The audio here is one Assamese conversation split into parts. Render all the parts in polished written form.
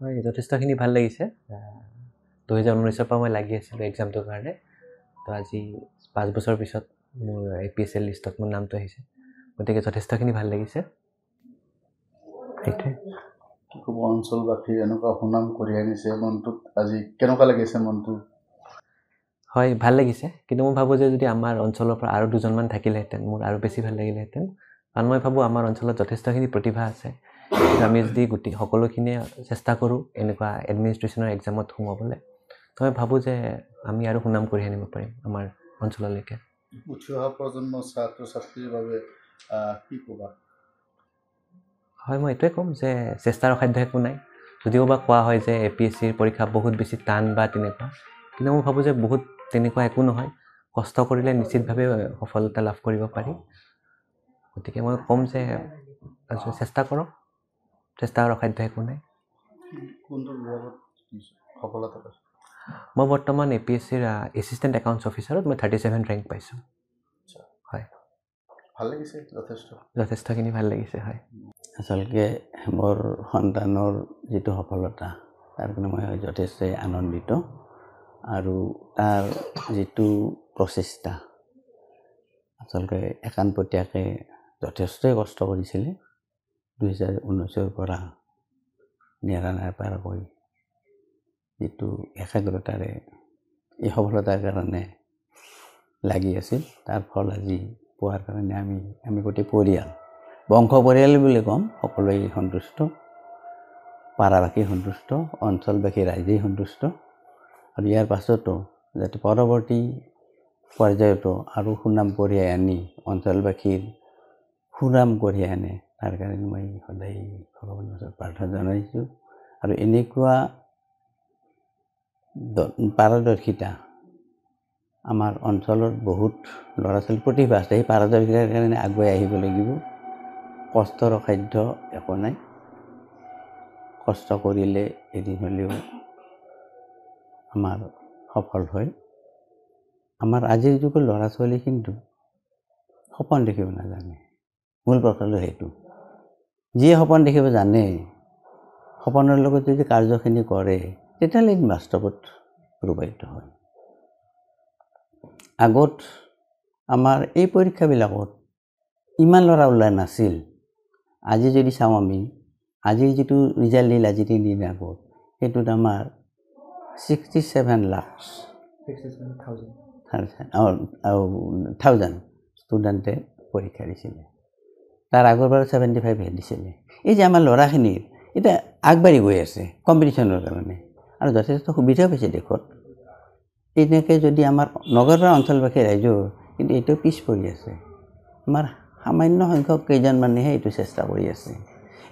হয় যথেষ্টখিনি ভাল লাগিছে 2019 পৰা মই লাগি আছিলোঁ এক্সামটোৰ কাৰণে তো আজি 5 বছৰ পিছত মোৰ APSL লিষ্টত মোৰ নামটো আহিছে গতিকে যথেষ্টখিনি ভাল লাগিছে সেইটোৱে খুব অঞ্চলবাসী এনেকুৱা সুনাম কঢ়িয়াই আনিছে মনটোত আজি কেনেকুৱা লাগিছে মনটো হয় ভাল লাগিছে কিন্তু মই ভাবোঁ যে যদি আমাৰ অঞ্চলৰ পৰা আৰু দুজনমান থাকিলেহেঁতেন মোৰ আৰু বেছি ভাল লাগিলেহেঁতেন কাৰণ মই ভাবোঁ আমাৰ অঞ্চলত যথেষ্টখিনি প্ৰতিভা আছে আমি যদি গোটেই সকলোখিনিয়ে চেষ্টা কৰোঁ এনেকুৱা এডমিনিষ্ট্ৰেশ্যনৰ এক্সামত সোমাবলৈ তো মই ভাবোঁ যে আমি আৰু সুনাম কঢ়িয়াই আনিব পাৰিম আমাৰ অঞ্চললৈকে উঠি অহা প্ৰজন্মৰ ছাত্ৰ ছাত্ৰীৰ বাবে কি ক'বা হয় মই এইটোৱে ক'ম যে চেষ্টাৰ অসাধ্য একো নাই যদিও বা কোৱা হয় যে APSCৰ পৰীক্ষা বহুত বেছি টান বা তেনেকুৱা কিন্তু মই ভাবোঁ যে বহুত তেনেকুৱা একো নহয় কষ্ট কৰিলে নিশ্চিতভাৱে সফলতা লাভ কৰিব পাৰি গতিকে মই ক'ম যে চেষ্টা কৰক চেষ্টাৰ অসাধ্য একো নাই কোনটো বিভাগত সফলতা পাইছে মই বৰ্তমান APSCৰ এছিষ্টেণ্ট একাউণ্টছ অফিচাৰত মই 37 ৰেংক পাইছোঁ হয় ভাল লাগিছে যথেষ্টখিনি ভাল লাগিছে হয় আচলতে মোৰ সন্তানৰ যিটো সফলতা তাৰ কাৰণে মই যথেষ্ট আনন্দিত আৰু তাৰ যিটো প্ৰচেষ্টা আচলতে একানপতীয়াকৈ যথেষ্টই কষ্ট কৰিছিলে 2019 পৰা নেৰানেপেৰা পাৰকৈ যিটো একাগ্ৰতাৰে এই সফলতাৰ কাৰণে লাগি আছিল তাৰ ফল আজি পোৱাৰ কাৰণে আমি গোটেই পৰিয়াল বংশ পৰিয়াল বুলি ক'ম সকলোৱে সন্তুষ্ট পাৰাবাসী সন্তুষ্ট অঞ্চলবাসী ৰাইজেই সন্তুষ্ট আৰু ইয়াৰ পাছতো যাতে পৰৱৰ্তী পৰ্যায়তো আৰু সুনাম কঢ়িয়াই আনি অঞ্চলবাসীৰ সুনাম কঢ়িয়াই আনে তাৰ কাৰণে মই সদায় ভগৱানৰ ওচৰত প্ৰাৰ্থনা জনাইছোঁ আৰু এনেকুৱা পাৰদৰ্শিতা আমাৰ অঞ্চলত বহুত ল'ৰা ছোৱালী প্ৰতিভা আছে সেই পাৰদৰ্শিতাৰ কাৰণে আগুৱাই আহিব লাগিব কষ্টৰ অসাধ্য একো নাই কষ্ট কৰিলে এদিন হ'লেও আমাৰ সফল হয় আমাৰ আজিৰ যুগৰ ল'ৰা ছোৱালী কিন্তু সপোন দেখিব নাজানে মূল কথাটো সেইটো যিয়ে সপোন দেখিব জানে সপোনৰ লগত যদি কাৰ্যখিনি কৰে তেতিয়াহ'লে বাস্তৱত ৰূপায়িত হয় আগত আমাৰ এই পৰীক্ষাবিলাকত ইমান ল'ৰা ওলোৱা নাছিল আজি যদি চাওঁ আমি আজিৰ যিটো ৰিজাল্ট দিল আজি 3 দিন আগত সেইটোত আমাৰ 67 লাখ 67,000 ষ্টুডেণ্টে পৰীক্ষা দিছিলে তাৰ আগৰ বাৰ 75 দিছিলে এই যে আমাৰ ল'ৰাখিনিৰ এতিয়া আগবাঢ়ি গৈ আছে কম্পিটিশ্যনৰ কাৰণে আৰু যথেষ্ট সুবিধা পাইছে দেশত এনেকৈ যদি আমাৰ নগৰ বা অঞ্চলবাসী ৰাইজৰ কিন্তু এইটো পিছ পৰি আছে আমাৰ সামান্য সংখ্যক কেইজনমানেহে এইটো চেষ্টা কৰি আছে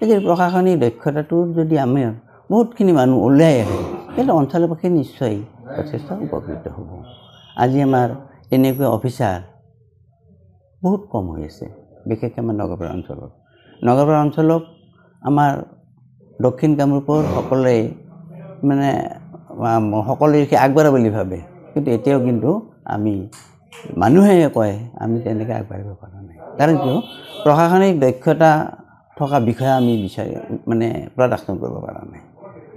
এই যে প্ৰশাসনিক দক্ষতাটো যদি আমি বহুতখিনি মানুহ ওলাই আহে তেতিয়াহ'লে অঞ্চলবাসী নিশ্চয় যথেষ্ট উপকৃত হ'ব আজি আমাৰ এনেকুৱা অফিচাৰ বহুত কম হৈ আছে বিশেষকৈ আমাৰ নগৰপাৰা অঞ্চলত আমাৰ দক্ষিণ কামৰূপৰ সকলোৱে মানে সকলোৱে আগবঢ়া বুলি ভাবে কিন্তু এতিয়াও কিন্তু আমি মানুহে কয় আমি তেনেকৈ আগবাঢ়িব পৰা নাই কাৰণ কিয় প্ৰশাসনিক দক্ষতা থকা বিষয়ে আমি মানে প্ৰদৰ্শন কৰিব পৰা নাই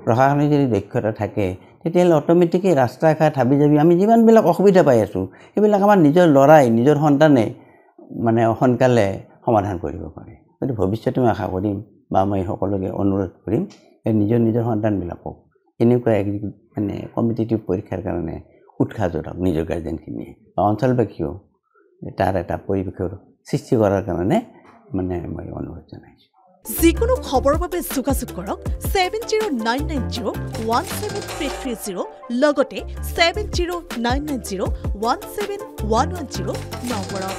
প্ৰশাসনিক যদি দক্ষতা থাকে তেতিয়াহ'লে অট'মেটিকেই ৰাস্তা ঘাট হাবি যাবি আমি যিমানবিলাক অসুবিধা পাই আছোঁ সেইবিলাক আমাৰ নিজৰ ল'ৰাই নিজৰ সন্তানে মানে সোনকালে সমাধান কৰিব পাৰে গতিকে ভৱিষ্যতে মই আশা কৰিম বা মই সকলোকে অনুৰোধ কৰিম নিজৰ সন্তানবিলাকক এনেকুৱা মানে কম্পিটিটিভ পৰীক্ষাৰ কাৰণে উৎসাহ যোগাওক নিজৰ গাৰ্জেনখিনিয়ে বা অঞ্চলবাসীয়েও তাৰ এটা পৰিৱেশৰ সৃষ্টি কৰাৰ কাৰণে মানে মই অনুৰোধ জনাইছোঁ যিকোনো খবৰৰ বাবে যোগাযোগ কৰক 7099017330 লগতে 7099017110 নম্বৰত